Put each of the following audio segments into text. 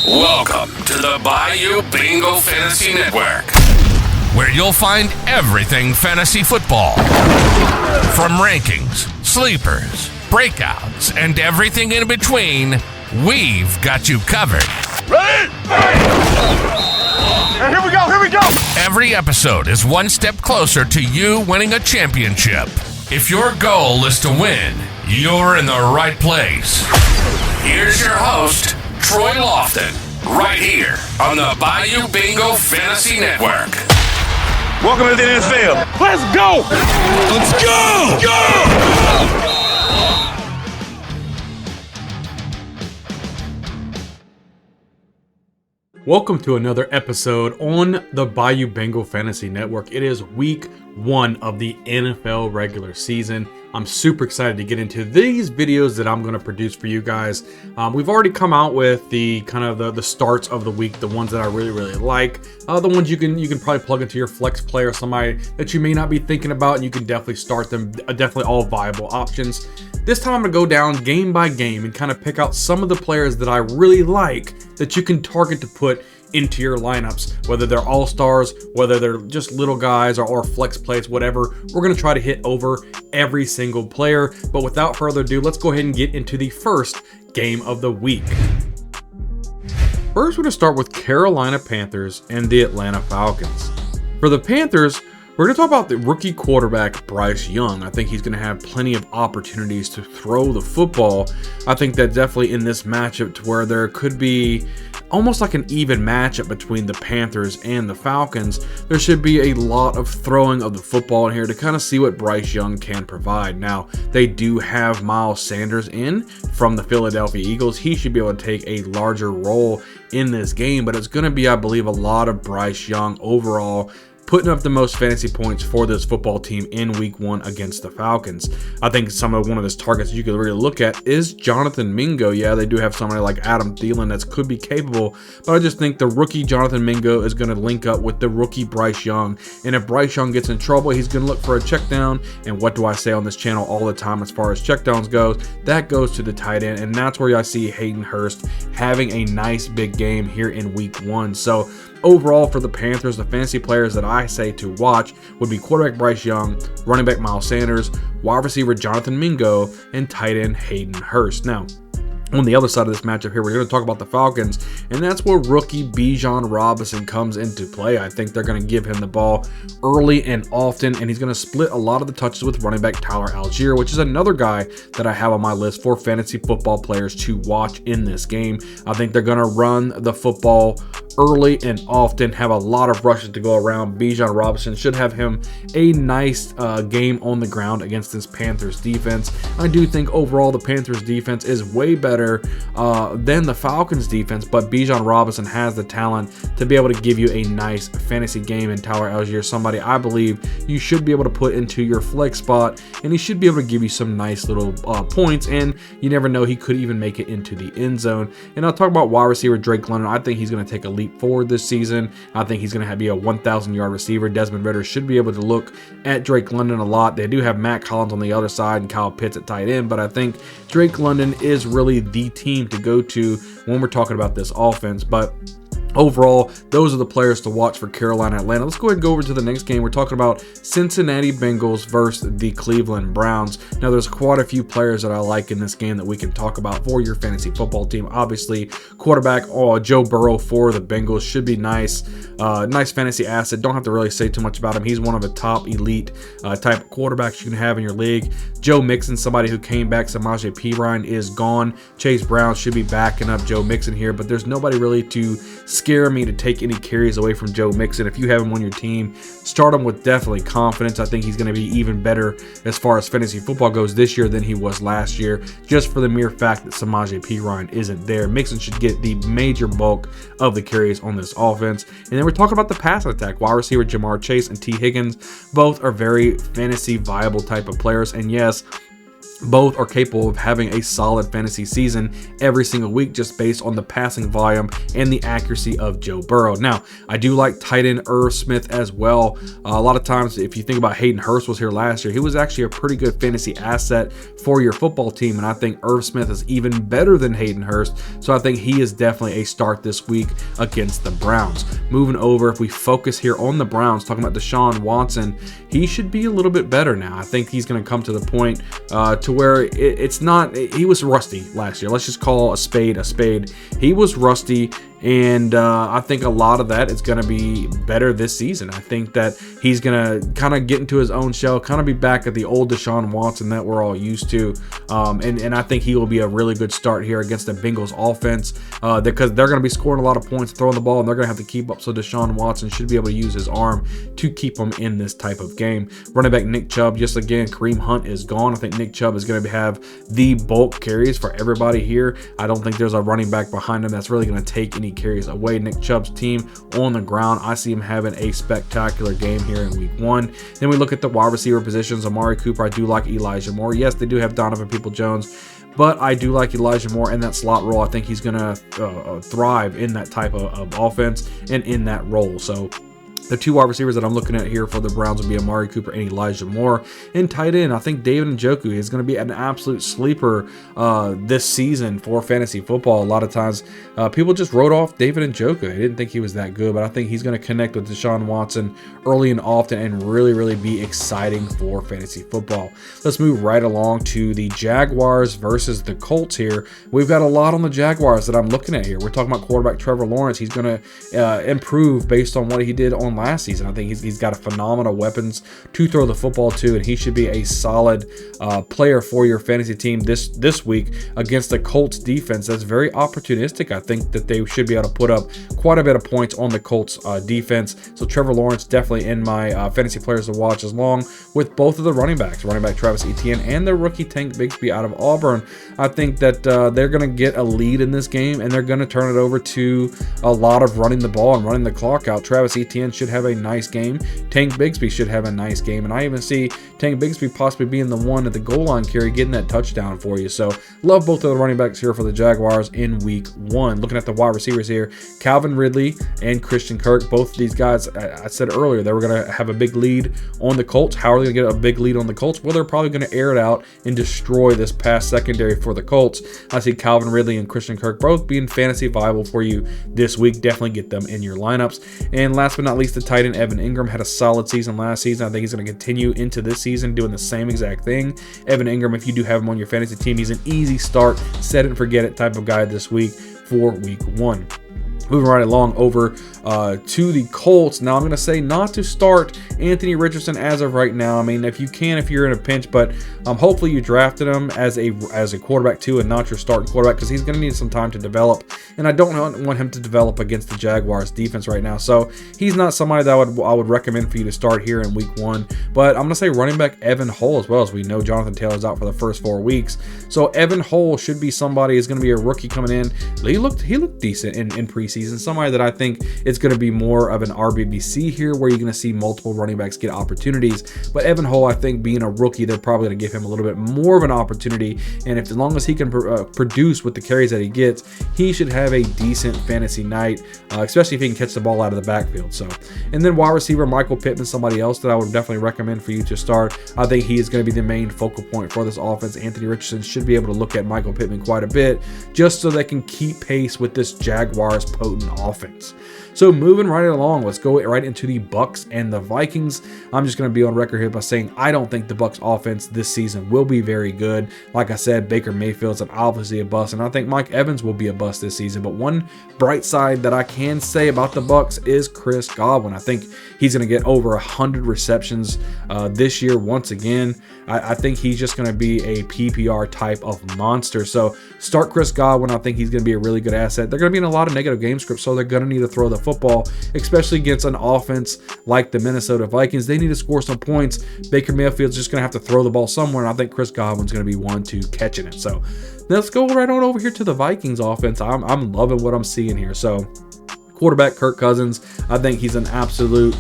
Welcome to the Bayou Bingo Fantasy Network, where you'll find everything fantasy football. From rankings, sleepers, breakouts, and everything in between, we've got you covered. Ready? And here we go! Every episode is one step closer to you winning a championship. If your goal is to win, you're in the right place. Here's your host, Troy Lofton, right here on the Bayou Bingo Fantasy Network. Welcome to the unveil. Let's go! Let's go! Go! Welcome to another episode on the Bayou Bengal Fantasy Network. It is week 1 of the NFL regular season. I'm super excited to get into these videos that I'm going to produce for you guys. We've already come out with the starts of the week, the ones that I really like, the ones you can probably plug into your flex player, somebody that you may not be thinking about, and you can definitely start them. Definitely all viable options. This time I'm going to go down game by game and kind of pick out some of the players that I really like that you can target to put into your lineups, whether they're all-stars, whether they're just little guys or flex plays, whatever. We're going to try to hit over every single player. But without further ado, let's go ahead and get into the first game of the week. First, we're going to start with Carolina Panthers and the Atlanta Falcons. For the Panthers, we're going to talk about the rookie quarterback, Bryce Young. I think he's going to have plenty of opportunities to throw the football. I think that definitely in this matchup to where there could be almost like an even matchup between the Panthers and the Falcons, there should be a lot of throwing of the football in here to kind of see what Bryce Young can provide. Now, they do have Miles Sanders in from the Philadelphia Eagles. He should be able to take a larger role in this game, but it's going to be, I believe, a lot of Bryce Young overall, putting up the most fantasy points for this football team in week 1 against the Falcons. I think one of his targets you could really look at is Jonathan Mingo. Yeah, they do have somebody like Adam Thielen that could be capable, but I just think the rookie Jonathan Mingo is going to link up with the rookie Bryce Young. And if Bryce Young gets in trouble, he's going to look for a check down. And what do I say on this channel all the time as far as check downs goes? That goes to the tight end. And that's where I see Hayden Hurst having a nice big game here in week 1. So overall for the Panthers, the fantasy players that I say to watch would be quarterback Bryce Young, running back Miles Sanders, wide receiver Jonathan Mingo, and tight end Hayden Hurst. Now, on the other side of this matchup here, we're going to talk about the Falcons, and that's where rookie Bijan Robinson comes into play. I think they're going to give him the ball early and often, and he's going to split a lot of the touches with running back Tyler Algier, which is another guy that I have on my list for fantasy football players to watch in this game. I think they're going to run the football early and often, have a lot of rushes to go around. Bijan Robinson should have him a nice game on the ground against this Panthers defense. I do think overall the Panthers defense is way better than the Falcons defense, but Bijan Robinson has the talent to be able to give you a nice fantasy game. And Tyler Algier, somebody I believe you should be able to put into your flex spot, and he should be able to give you some nice little points, and you never know, he could even make it into the end zone. And I'll talk about wide receiver Drake London. I think he's going to take a leap forward this season. I think he's going to be a 1,000-yard receiver. Desmond Ridder should be able to look at Drake London a lot. They do have Matt Collins on the other side and Kyle Pitts at tight end, but I think Drake London is really the team to go to when we're talking about this offense. But overall, those are the players to watch for Carolina Atlanta. Let's go ahead and go over to the next game. We're talking about Cincinnati Bengals versus the Cleveland Browns. Now, there's quite a few players that I like in this game that we can talk about for your fantasy football team. Obviously, quarterback Joe Burrow for the Bengals should be nice. Nice fantasy asset. Don't have to really say too much about him. He's one of the top elite type of quarterbacks you can have in your league. Joe Mixon, somebody who came back. Samaje Perine is gone. Chase Brown should be backing up Joe Mixon here, but there's nobody really to scare me to take any carries away from Joe Mixon. If you have him on your team, start him with definitely confidence. I think he's going to be even better as far as fantasy football goes this year than he was last year, just for the mere fact that Samaje Perine isn't there. Mixon should get the major bulk of the carries on this offense. And then we're talking about the pass attack. Wide receiver Jamar Chase and T. Higgins, both are very fantasy viable type of players. And yes, Both are capable of having a solid fantasy season every single week just based on the passing volume and the accuracy of Joe Burrow. Now, I do like tight end Irv Smith as well. A lot of times, if you think about Hayden Hurst was here last year, he was actually a pretty good fantasy asset for your football team, and I think Irv Smith is even better than Hayden Hurst, so I think he is definitely a start this week against the Browns. Moving over, if we focus here on the Browns, talking about Deshaun Watson, he should be a little bit better now. I think he's going to come to the point to where it's not, he was rusty last year. Let's just call a spade a spade. He was rusty, and I think a lot of that is going to be better this season. I think that he's going to kind of get into his own shell, kind of be back at the old Deshaun Watson that we're all used to. And I think he will be a really good start here against the Bengals offense because they're going to be scoring a lot of points, throwing the ball, and they're going to have to keep up. So Deshaun Watson should be able to use his arm to keep him in this type of game. Running back Nick Chubb, just again, Kareem Hunt is gone. I think Nick Chubb is going to have the bulk carries for everybody here. I don't think there's a running back behind him that's really going to take any carries away. Nick Chubb's team on the ground, I see him having a spectacular game here in week 1. Then we look at the wide receiver positions. Amari Cooper, I do like Elijah Moore. Yes, they do have Donovan Peoples-Jones, but I do like Elijah Moore in that slot role. I think he's going to thrive in that type of offense and in that role. So the two wide receivers that I'm looking at here for the Browns will be Amari Cooper and Elijah Moore. And tight end, I think David Njoku is going to be an absolute sleeper this season for fantasy football. A lot of times, people just wrote off David Njoku. They didn't think he was that good, but I think he's going to connect with Deshaun Watson early and often and really, really be exciting for fantasy football. Let's move right along to the Jaguars versus the Colts here. We've got a lot on the Jaguars that I'm looking at here. We're talking about quarterback Trevor Lawrence. He's going to improve based on what he did on last season. I think he's got a phenomenal weapons to throw the football to, and he should be a solid player for your fantasy team this week against the Colts defense that's very opportunistic. I think that they should be able to put up quite a bit of points on the Colts defense. So Trevor Lawrence definitely in my fantasy players to watch, along with both of the running back Travis Etienne and the rookie Tank Bigsby out of Auburn. I think that they're going to get a lead in this game, and they're going to turn it over to a lot of running the ball and running the clock out. Travis Etienne should have a nice game. Tank Bigsby should have a nice game, and I even see Tank Bigsby possibly being the one at the goal line carry, getting that touchdown for you. So love both of the running backs here for the Jaguars in week 1. Looking at the wide receivers here, Calvin Ridley and Christian Kirk, both of these guys, I said earlier, they were going to have a big lead on the Colts. How are they going to get a big lead on the Colts? Well, they're probably going to air it out and destroy this pass secondary for the Colts. I see Calvin Ridley and Christian Kirk both being fantasy viable for you this week. Definitely get them in your lineups. And last but not least, the tight end Evan Ingram had a solid season last season. I think he's going to continue into this season doing the same exact thing. Evan Ingram, if you do have him on your fantasy team, he's an easy start, set it and forget it type of guy this week for week 1. Moving right along over to the Colts. Now, I'm going to say not to start Anthony Richardson as of right now. I mean, if you can, if you're in a pinch, but hopefully you drafted him as a quarterback too and not your starting quarterback, because he's going to need some time to develop. And I don't want him to develop against the Jaguars defense right now. So he's not somebody that I would recommend for you to start here in week 1. But I'm going to say running back Evan Hull as well. As we know, Jonathan Taylor's out for the first 4 weeks. So Evan Hull should be somebody, is going to be a rookie coming in. He looked decent in preseason. Somebody that I think it's going to be more of an RBBC here, where you're going to see multiple running backs get opportunities. But Evan Hull, I think being a rookie, they're probably going to give him a little bit more of an opportunity. And as long as he can produce with the carries that he gets, he should have a decent fantasy night, especially if he can catch the ball out of the backfield. So, and then wide receiver Michael Pittman, somebody else that I would definitely recommend for you to start. I think he is going to be the main focal point for this offense. Anthony Richardson should be able to look at Michael Pittman quite a bit, just so they can keep pace with this Jaguars potent offense. So moving right along, let's go right into the Bucks and the Vikings. I'm just going to be on record here by saying I don't think the Bucks offense this season will be very good. Like I said, Baker Mayfield's obviously a bust, and I think Mike Evans will be a bust this season. But one bright side that I can say about the Bucks is Chris Godwin. I think he's going to get over 100 receptions this year once again. I think he's just going to be a PPR type of monster. So start Chris Godwin. I think he's going to be a really good asset. They're going to be in a lot of negative game scripts, so they're going to need to throw the football, especially against an offense like the Minnesota Vikings. They need to score some points. Baker Mayfield's just going to have to throw the ball somewhere, and I think Chris Godwin's going to be one to catching it. So let's go right on over here to the Vikings offense. I'm loving what I'm seeing here. So Quarterback Kirk Cousins, I think he's an absolute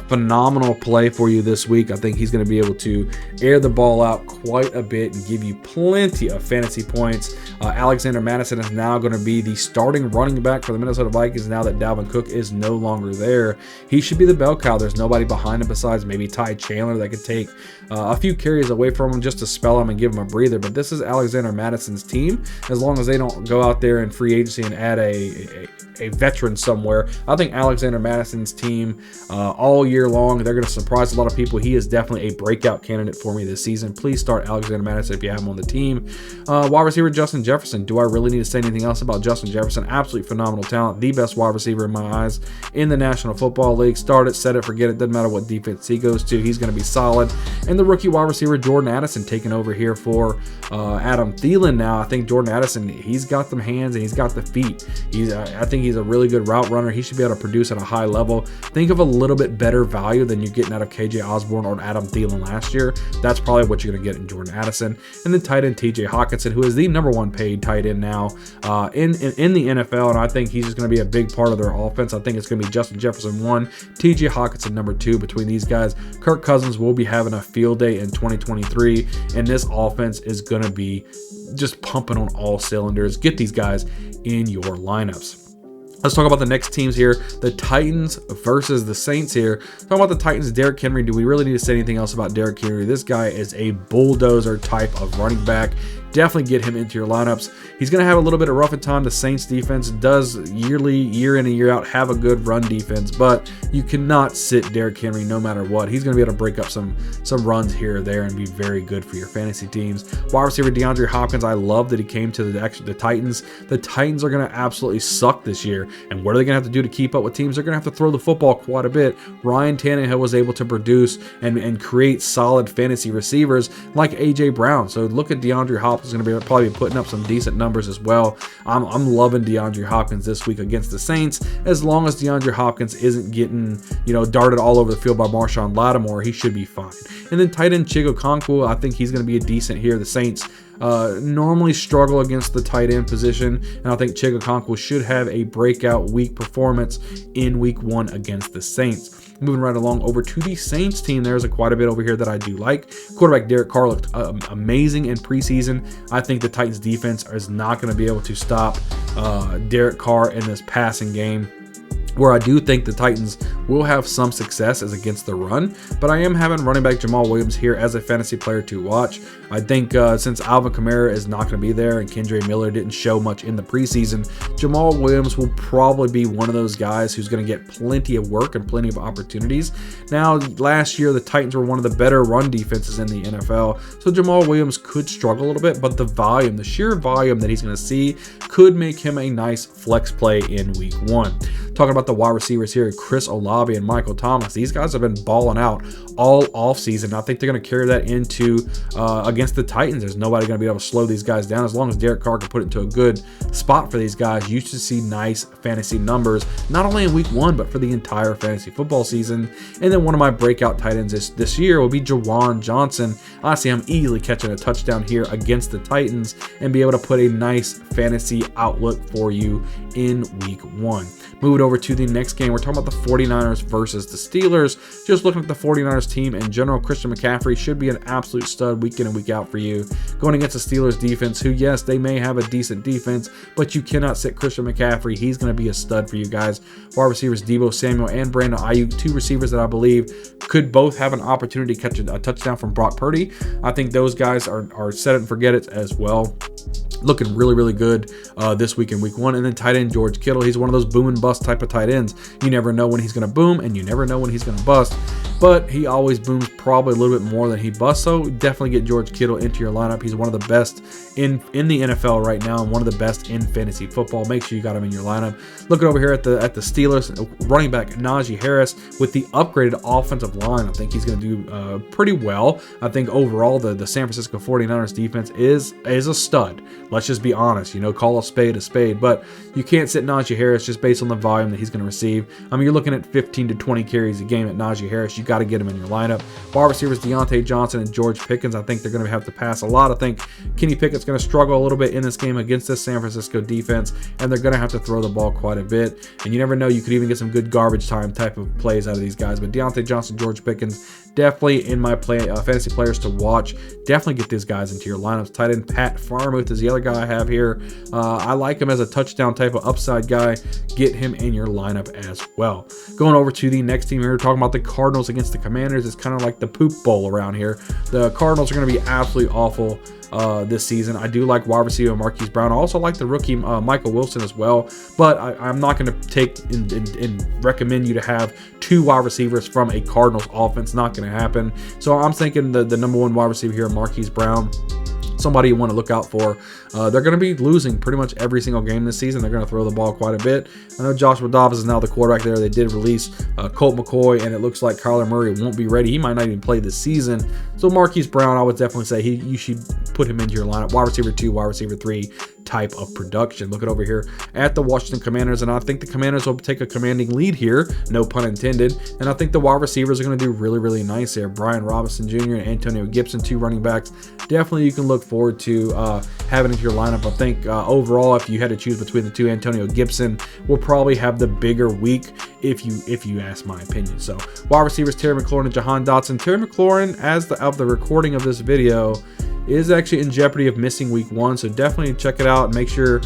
phenomenal play for you this week. I think he's going to be able to air the ball out quite a bit and give you plenty of fantasy points. Alexander Mattison is now going to be the starting running back for the Minnesota Vikings now that Dalvin Cook is no longer there. He should be the bell cow. There's nobody behind him besides maybe Ty Chandler that could take a few carries away from him just to spell him and give him a breather. But this is Alexander Madison's team. As long as they don't go out there in free agency and add a veteran somewhere, I think Alexander Madison's team all year long, they're going to surprise a lot of people. He is definitely a breakout candidate for me this season. Please start Alexander Madison if you have him on the team. Wide receiver Justin Jefferson. Do I really need to say anything else about Justin Jefferson? Absolutely phenomenal talent. The best wide receiver in my eyes in the National Football League. Start it, set it, forget it. Doesn't matter what defense he goes to. He's going to be solid. And the rookie wide receiver Jordan Addison taking over here for Adam Thielen now. I think Jordan Addison, he's got the hands and he's got the feet. I think he's a really good route runner. He should be able to produce at a high level. Think of a little bit better value than you're getting out of KJ Osborne or Adam Thielen last year. That's probably what you're going to get in Jordan Addison. And then tight end TJ Hawkinson, who is the number one paid tight end now in the NFL, and I think he's just going to be a big part of their offense. I think it's going to be Justin Jefferson 1, TJ Hawkinson number 2. Between these guys, Kirk Cousins will be having a field day in 2023, and this offense is going to be just pumping on all cylinders. Get these guys in your lineups. Let's talk about the next teams here. The Titans versus the Saints here. Talking about the Titans, Derrick Henry. Do we really need to say anything else about Derrick Henry? This guy is a bulldozer type of running back. Definitely get him into your lineups. He's going to have a little bit of rough time. The Saints defense does year in and year out have a good run defense, but you cannot sit Derrick Henry no matter what. He's going to be able to break up some runs here or there and be very good for your fantasy teams. Wide receiver DeAndre Hopkins, I love that he came to the Titans. The Titans are going to absolutely suck this year, and what are they going to have to do to keep up with teams? They're going to have to throw the football quite a bit. Ryan Tannehill was able to produce and create solid fantasy receivers like A.J. Brown. So look at DeAndre Hopkins. Is going to be probably putting up some decent numbers as well. I'm loving DeAndre Hopkins this week against the Saints. As long as DeAndre Hopkins isn't getting darted all over the field by Marshawn Lattimore, he should be fine. And then tight end Chigo Okonkwo, I think he's going to be a decent here. The Saints normally struggle against the tight end position, and I think Chigo Okonkwo should have a breakout week performance in week 1 against the Saints. Moving right along over to the Saints team, there's quite a bit over here that I do like. Quarterback Derek Carr looked amazing in preseason. I think the Titans defense is not going to be able to stop Derek Carr in this passing game. Where I do think the Titans will have some success is against the run, but I am having running back Jamal Williams here as a fantasy player to watch. I think since Alvin Kamara is not going to be there and Kendre Miller didn't show much in the preseason, Jamal Williams will probably be one of those guys who's going to get plenty of work and plenty of opportunities. Now, last year, the Titans were one of the better run defenses in the NFL, so Jamal Williams could struggle a little bit, but the sheer volume that he's going to see could make him a nice flex play in week 1. Talking about the wide receivers here, Chris Olave and Michael Thomas. These guys have been balling out all offseason. I think they're going to carry that into against the Titans. There's nobody going to be able to slow these guys down. As long as Derek Carr can put it into a good spot for these guys, you should see nice fantasy numbers, not only in week 1, but for the entire fantasy football season. And then one of my breakout tight ends this year will be Jawan Johnson. I see him easily catching a touchdown here against the Titans and be able to put a nice fantasy outlook for you in week 1. Moving over to the next game, we're talking about the 49ers versus the Steelers. Just looking at the 49ers team in general, Christian McCaffrey should be an absolute stud week in and week out for you. Going against the Steelers defense, who, yes, they may have a decent defense, but you cannot sit Christian McCaffrey. He's going to be a stud for you guys. Wide receivers Deebo Samuel and Brandon Ayuk, 2 receivers that I believe could both have an opportunity to catch a touchdown from Brock Purdy. I think those guys are set it and forget it as well. Looking really, really good this week in week 1. And then tight end George Kittle. He's one of those boom and bust type of tight ends. You never know when he's going to boom and you never know when he's going to bust. But he always booms probably a little bit more than he busts. So definitely get George Kittle into your lineup. He's one of the best in the NFL right now and one of the best in fantasy football. Make sure you got him in your lineup. Looking over here at the Steelers, running back Najee Harris with the upgraded offensive line. I think he's going to do pretty well. I think overall the San Francisco 49ers defense is a stud. Let's just be honest, call a spade, but you can't sit Najee Harris just based on the volume that he's going to receive. I mean, you're looking at 15 to 20 carries a game at Najee Harris. You got to get them in your lineup. Wide receivers Deontay Johnson and George Pickens, I think they're going to have to pass a lot. I think Kenny Pickett's going to struggle a little bit in this game against this San Francisco defense, and they're going to have to throw the ball quite a bit. And you never know, you could even get some good garbage time type of plays out of these guys. But Deontay Johnson, George Pickens, definitely in my fantasy players to watch. Definitely get these guys into your lineups. Tight end Pat Freiermuth is the other guy I have here. I like him as a touchdown type of upside guy. Get him in your lineup as well. Going over to the next team here, we're talking about the Cardinals against the Commanders. It's kind of like the poop bowl around here. The Cardinals are going to be absolutely awful this season. I do like wide receiver Marquise Brown. I also like the rookie Michael Wilson as well, but I'm not going to take and recommend you to have 2 wide receivers from a Cardinals offense. Not going to happen. So I'm thinking the number 1 wide receiver here, Marquise Brown, somebody you want to look out for. They're going to be losing pretty much every single game this season. They're going to throw the ball quite a bit. I know Joshua Dobbs is now the quarterback there. They did release Colt McCoy, and it looks like Kyler Murray won't be ready. He might not even play this season. So Marquise Brown, I would definitely say you should put him into your lineup. Wide receiver 2, wide receiver 3 type of production. Look at over here at the Washington Commanders, and I think the Commanders will take a commanding lead here, no pun intended, and I think the wide receivers are going to do really, really nice here. Brian Robinson Jr. and Antonio Gibson, 2 running backs. Definitely you can look forward to having into your lineup. I think overall, if you had to choose between the 2, Antonio Gibson will probably have the bigger week if you ask my opinion. So wide receivers Terry McLaurin and Jahan Dotson. Terry McLaurin, as of the recording of this video, is actually in jeopardy of missing week 1, so definitely check it out. Make sure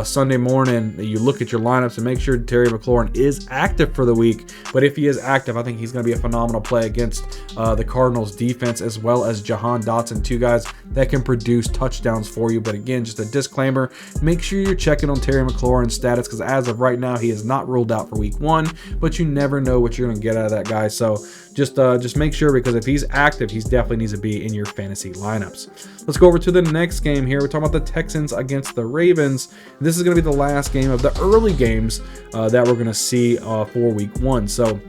Sunday morning you look at your lineups and make sure Terry McLaurin is active for the week. But if he is active, I think he's going to be a phenomenal play against the Cardinals defense, as well as Jahan Dotson, 2 guys that can produce touchdowns for you. But again, just a disclaimer, make sure you're checking on Terry McLaurin's status, because as of right now, he is not ruled out for week 1, but you never know what you're going to get out of that guy. So just make sure, because if he's active, he definitely needs to be in your fantasy lineups. Let's go over to the next game here. We're talking about the Texans against the Ravens. This is going to be the last game of the early games that we're going to see for week 1. So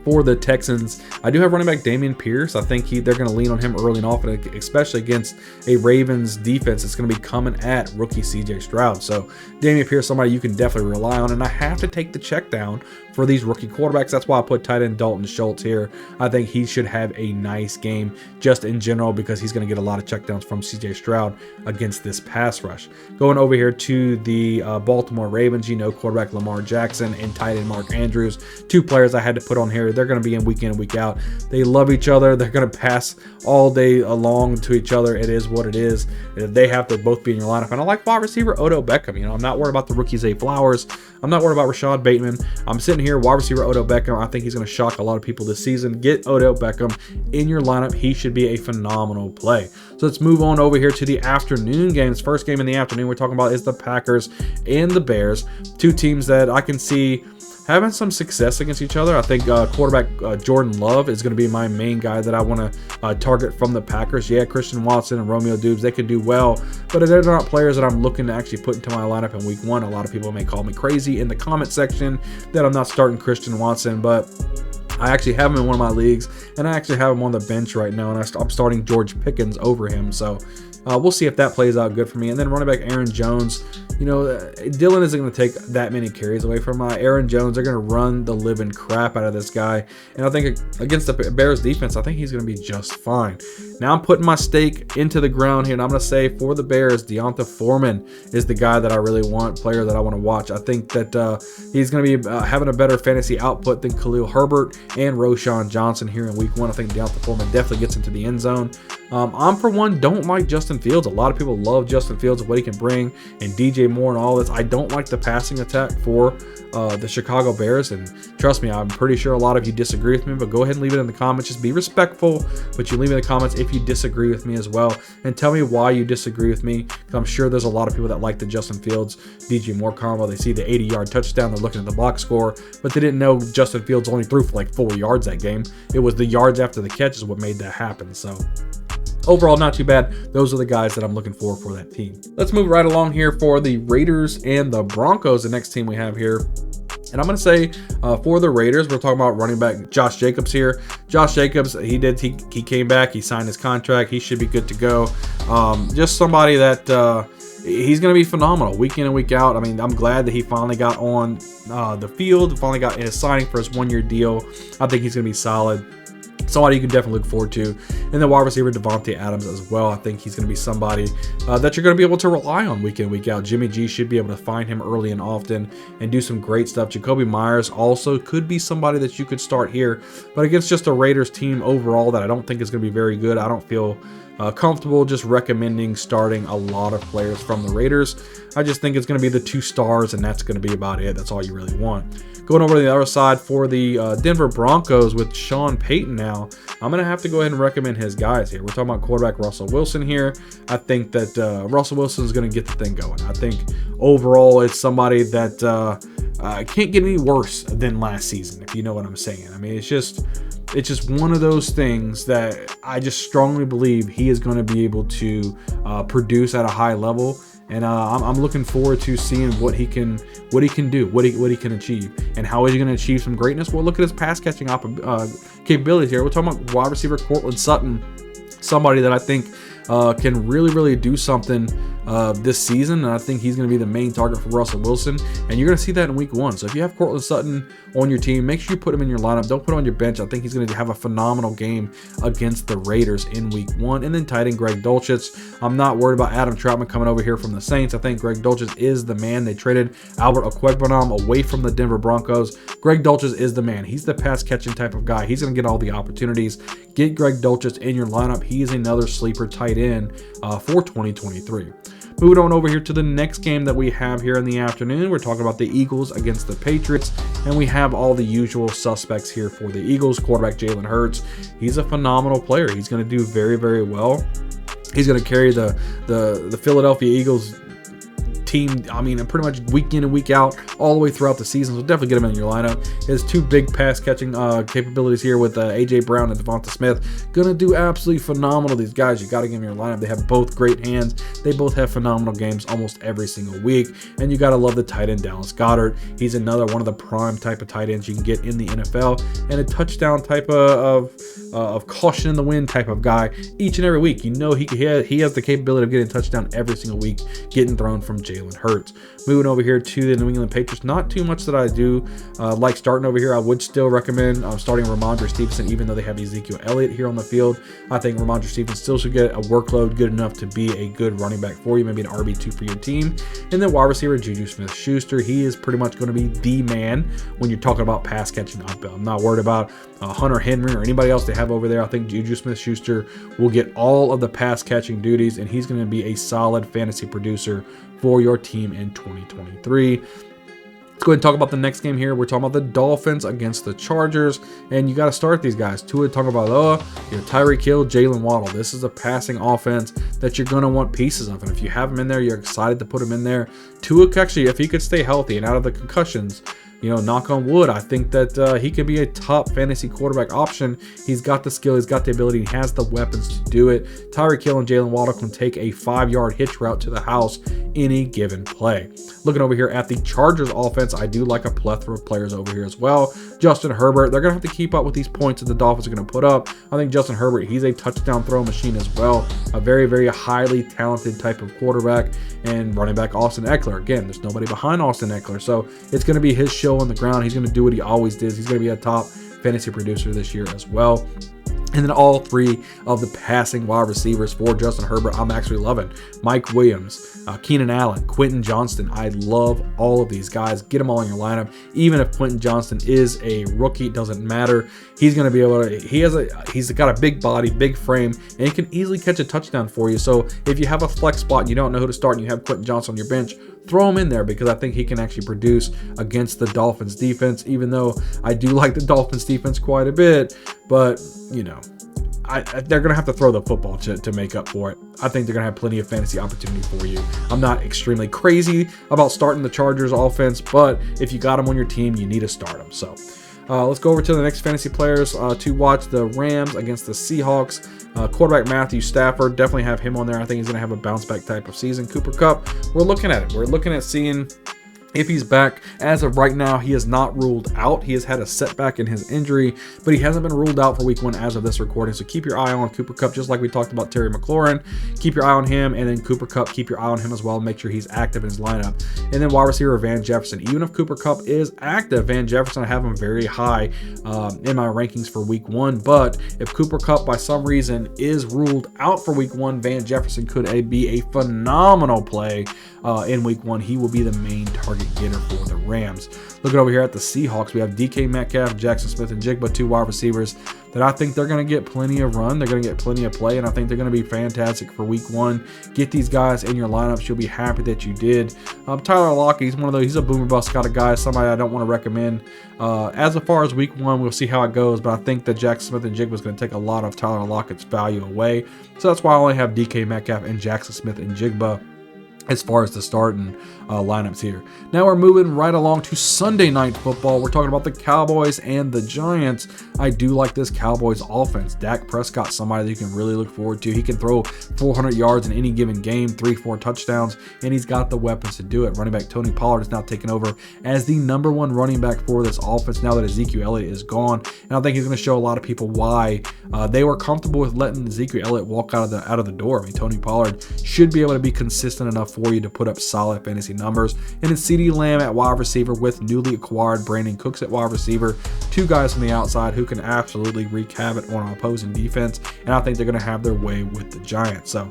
for the Texans, I do have running back Dameon Pierce. I think they're going to lean on him early and often, especially against a Ravens defense that's going to be coming at rookie CJ Stroud. So Dameon Pierce, somebody you can definitely rely on, and I have to take the check down for these rookie quarterbacks. That's why I put tight end Dalton Schultz here. I think he should have a nice game just in general, because he's going to get a lot of checkdowns from CJ Stroud against this pass rush. Going over here to the Baltimore Ravens, quarterback Lamar Jackson and tight end Mark Andrews, 2 players I had to put on here. They're going to be in week out. They love each other. They're going to pass all day along to each other. It is what it is. They have to both be in your lineup. And I like wide receiver Odell Beckham. I'm not worried about the rookie Zay Flowers. I'm not worried about Rashad Bateman. I'm sitting here, wide receiver Odell Beckham. I think he's going to shock a lot of people this season. Get Odell Beckham in your lineup. He should be a phenomenal play. So let's move on over here to the afternoon games. First game in the afternoon we're talking about is the Packers and the Bears. 2 teams that I can see having some success against each other. I think quarterback Jordan Love is going to be my main guy that I want to target from the Packers. Yeah, Christian Watson and Romeo Doubs, they could do well, but they're not players that I'm looking to actually put into my lineup in week 1. A lot of people may call me crazy in the comment section that I'm not starting Christian Watson, but I actually have him in one of my leagues, and I actually have him on the bench right now, and I'm starting George Pickens over him. So we'll see if that plays out good for me. And then running back Aaron Jones, Dylan isn't going to take that many carries away from Aaron Jones. They're going to run the living crap out of this guy. And I think against the Bears defense, I think he's going to be just fine. Now I'm putting my stake into the ground here, and I'm going to say for the Bears, Deonta Foreman is the guy that I really want, player that I want to watch. I think that he's going to be having a better fantasy output than Khalil Herbert and Roschon Johnson here in week 1. I think Deonta Foreman definitely gets into the end zone. I'm, for one, don't like Justin Fields. A lot of people love Justin Fields, what he can bring, and DJ Moore and all this. I don't like the passing attack for the Chicago Bears, and trust me, I'm pretty sure a lot of you disagree with me, but go ahead and leave it in the comments. Just be respectful, but you leave it in the comments if you disagree with me as well, and tell me why you disagree with me, because I'm sure there's a lot of people that like the Justin Fields DJ Moore combo. They see the 80-yard touchdown, they're looking at the box score, but they didn't know Justin Fields only threw for like 4 yards that game. It was the yards after the catch is what made that happen. So overall, not too bad. Those are the guys that I'm looking for that team. Let's move right along here for the Raiders and the Broncos, the next team we have here. And I'm going to say for the Raiders, we're talking about running back Josh Jacobs here. Josh Jacobs, he came back. He signed his contract. He should be good to go. Just somebody that he's going to be phenomenal week in and week out. I mean, I'm glad that he finally got on the field, finally got his signing for his 1-year deal. I think he's going to be solid. somebody you can definitely look forward to. And then wide receiver Devontae Adams as well. I think he's going to be somebody that you're going to be able to rely on week in, week out. Jimmy G should be able to find him early and often and do some great stuff. Jacoby Myers also could be somebody that you could start here, but against just a Raiders team overall that I don't think is going to be very good, I don't feel comfortable just recommending starting a lot of players from the Raiders. I just think it's going to be the 2 stars, and that's going to be about it. That's all you really want. Going over to the other side for the Denver Broncos with Sean Payton now, I'm going to have to go ahead and recommend his guys here. We're talking about quarterback Russell Wilson here. I think that Russell Wilson is going to get the thing going. I think overall it's somebody that can't get any worse than last season, if you know what I'm saying. I mean, it's just one of those things that I just strongly believe he is going to be able to produce at a high level. And I'm looking forward to seeing what he can do, what he can achieve, and how is he going to achieve some greatness. Well, look at his pass catching capabilities here. We're talking about wide receiver Courtland Sutton, somebody that I think can really do something this season, and I think he's going to be the main target for Russell Wilson, and you're going to see that in week 1. So if you have Courtland Sutton on your team, make sure you put him in your lineup. Don't put him on your bench. I think he's going to have a phenomenal game against the Raiders in week 1. And then tight end Greg Dulcich. I'm not worried about Adam Troutman coming over here from the Saints. I think Greg Dulcich is the man. They traded Albert Okwuegbunam away from the Denver Broncos. Greg Dulcich is the man. He's the pass catching type of guy. He's going to get all the opportunities. Get Greg Dulcich in your lineup. He is another sleeper tight end for 2023. Moving on over here to the next game that we have here in the afternoon. We're talking about the Eagles against the Patriots, and we have all the usual suspects here for the Eagles. Quarterback Jalen Hurts. He's a phenomenal player. He's going to do very well. He's going to carry the Philadelphia Eagles team, I mean, pretty much week in and week out, all the way throughout the season. So definitely get him in your lineup. His 2 big pass catching capabilities here with AJ Brown and Devonta Smith, gonna do absolutely phenomenal. These guys, you got to get them in your lineup. They have both great hands. They both have phenomenal games almost every single week, and you got to love the tight end Dallas Goedert. He's another one of the prime type of tight ends you can get in the NFL, and a touchdown type of caution in the wind type of guy each and every week. You know he has the capability of getting a touchdown every single week, getting thrown from Jalen Hurts. Moving over here to the New England Patriots, not too much that I do like starting over here. I would still recommend starting Ramondre Stevenson, even though they have Ezekiel Elliott here on the field. I think Ramondre Stevenson still should get a workload good enough to be a good running back for you, maybe an RB2 for your team. And then wide receiver Juju Smith-Schuster, he is pretty much going to be the man when you're talking about pass catching uphill. I'm not worried about Hunter Henry or anybody else they have over there. I think Juju Smith-Schuster will get all of the pass catching duties, and he's going to be a solid fantasy producer for your team in 2023. Let's go ahead and talk about the next game here. We're talking about the Dolphins against the Chargers, and you got to start these guys. Tua Tagovailoa, Tyreek Hill, Jalen Waddle. This is a passing offense that you're going to want pieces of, and if you have him in there, you're excited to put him in there. Tua, actually, if he could stay healthy and out of the concussions, knock on wood, I think that he could be a top fantasy quarterback option. He's got the skill, he's got the ability, he has the weapons to do it. Tyreek Hill and Jalen Waddle can take a 5-yard hitch route to the house any given play. Looking over here at the Chargers offense, I do like a plethora of players over here as well. Justin Herbert, they're going to have to keep up with these points that the Dolphins are going to put up. I think Justin Herbert, he's a touchdown throw machine as well. A very highly talented type of quarterback. And running back Austin Eckler. Again, there's nobody behind Austin Eckler, so it's going to be his show on the ground. He's going to do what he always does. He's going to be a top fantasy producer this year as well. And then all 3 of the passing wide receivers for Justin Herbert, I'm actually loving. Mike Williams, Keenan Allen, Quentin Johnston. I love all of these guys. Get them all in your lineup. Even if Quentin Johnston is a rookie, it doesn't matter. He's going to be able to, he's got a big body, big frame, and he can easily catch a touchdown for you. So if you have a flex spot and you don't know who to start and you have Quentin Johnston on your bench, throw him in there because I think he can actually produce against the Dolphins defense, even though I do like the Dolphins defense quite a bit. But, they're going to have to throw the football to make up for it. I think they're going to have plenty of fantasy opportunity for you. I'm not extremely crazy about starting the Chargers offense, but if you got them on your team, you need to start them. So let's go over to the next fantasy players to watch. The Rams against the Seahawks. Quarterback Matthew Stafford, definitely have him on there. I think he's going to have a bounce back type of season. Cooper Kupp, we're looking at it. We're looking at seeing if he's back. As of right now, he is not ruled out. He has had a setback in his injury, but he hasn't been ruled out for week 1 as of this recording. So keep your eye on Cooper Kupp, just like we talked about Terry McLaurin. Keep your eye on him, and then Cooper Kupp, keep your eye on him as well. Make sure he's active in his lineup. And then wide receiver Van Jefferson. Even if Cooper Kupp is active, Van Jefferson, I have him very high in my rankings for week 1. But if Cooper Kupp, by some reason, is ruled out for week 1, Van Jefferson could be a phenomenal play in week 1. He will be the main target getter for the Rams. Looking over here at the Seahawks, we have DK Metcalf, Jackson Smith, and Jigba, 2 wide receivers that I think they're going to get plenty of run. They're going to get plenty of play, and I think they're going to be fantastic for week 1. Get these guys in your lineups. You'll be happy that you did. Tyler Lockett, he's one of those, he's a boomer bust kind of guy, somebody I don't want to recommend. As far as week 1, we'll see how it goes, but I think that Jackson Smith and Jigba is going to take a lot of Tyler Lockett's value away. So that's why I only have DK Metcalf and Jackson Smith and Jigba as far as the starting lineups here. Now we're moving right along to Sunday Night Football. We're talking about the Cowboys and the Giants. I do like this Cowboys offense. Dak Prescott, somebody that you can really look forward to. He can throw 400 yards in any given game, 3-4 touchdowns, and he's got the weapons to do it. Running back Tony Pollard is now taking over as the #1 running back for this offense now that Ezekiel Elliott is gone. And I think he's going to show a lot of people why they were comfortable with letting Ezekiel Elliott walk out of the door. I mean, Tony Pollard should be able to be consistent enough for you to put up solid fantasy numbers. And it's CeeDee Lamb at wide receiver with newly acquired Brandon Cooks at wide receiver. 2 guys from the outside who can absolutely wreak havoc on an opposing defense. And I think they're going to have their way with the Giants. So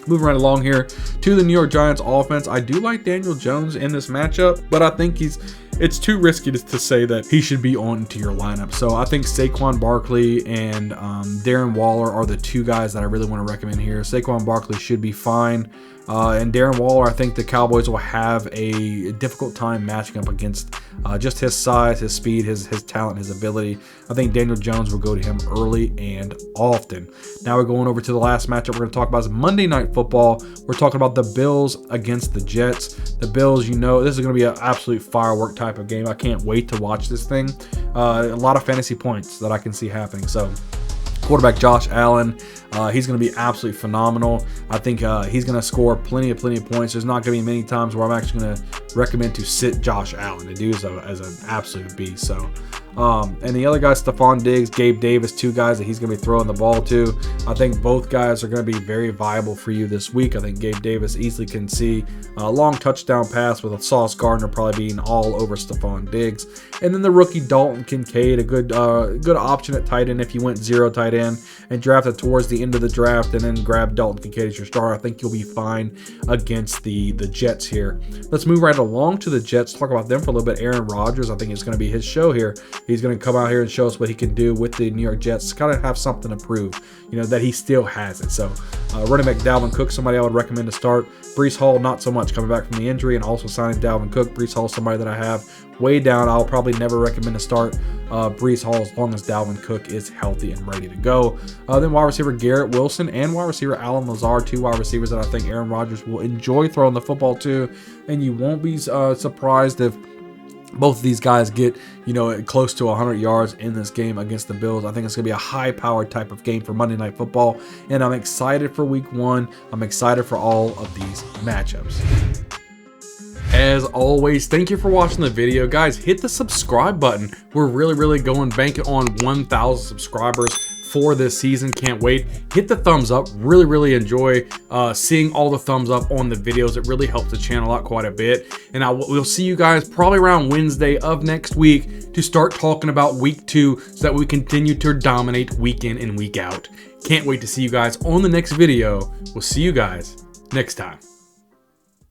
moving right along here to the New York Giants offense. I do like Daniel Jones in this matchup, but I think it's too risky to say that he should be on to your lineup. So I think Saquon Barkley and Darren Waller are the 2 guys that I really want to recommend here. Saquon Barkley should be fine. And Darren Waller, I think the Cowboys will have a difficult time matching up against just his size, his speed, his talent, his ability. I think Daniel Jones will go to him early and often. Now we're going over to the last matchup we're going to talk about is Monday Night Football. We're talking about the Bills against the Jets. The Bills, you know, this is going to be an absolute firework type of game. I can't wait to watch this thing. A lot of fantasy points that I can see happening. So quarterback Josh Allen, he's going to be absolutely phenomenal. I think he's going to score plenty of points. There's not going to be many times where I'm actually going to recommend to sit Josh Allen. The dude is an absolute beast. So, and the other guys, Stephon Diggs, Gabe Davis, 2 guys that he's going to be throwing the ball to. I think both guys are going to be very viable for you this week. I think Gabe Davis easily can see a long touchdown pass with a Sauce Gardner probably being all over Stephon Diggs. And then the rookie Dalton Kincaid, a good option at tight end if you went 0 tight end and drafted towards the end of the draft and then grab Dalton Kincaid as your starter. I think you'll be fine against the Jets here. Let's move right along to the Jets. Talk about them for a little bit. Aaron Rodgers, I think it's going to be his show here. He's going to come out here and show us what he can do with the New York Jets. Kind of have something to prove, you know, that he still has it. So running back Dalvin Cook, somebody I would recommend to start. Breece Hall, not so much, coming back from the injury and also signing Dalvin Cook. Breece Hall, somebody that I have way down. I'll probably never recommend to start Breece Hall as long as Dalvin Cook is healthy and ready to go. Then wide receiver Garrett Wilson and wide receiver Allen Lazard, 2 wide receivers that I think Aaron Rodgers will enjoy throwing the football to, and you won't be surprised if both of these guys get, you know, close to 100 yards in this game against the Bills. I think it's going to be a high-powered type of game for Monday Night Football, and I'm excited for Week 1. I'm excited for all of these matchups. As always, thank you for watching the video. Guys, hit the subscribe button. We're really going banking on 1,000 subscribers for this season. Can't wait. Hit the thumbs up. Really enjoy seeing all the thumbs up on the videos. It really helps the channel out quite a bit. And we'll see you guys probably around Wednesday of next week to start talking about week 2 so that we continue to dominate week in and week out. Can't wait to see you guys on the next video. We'll see you guys next time.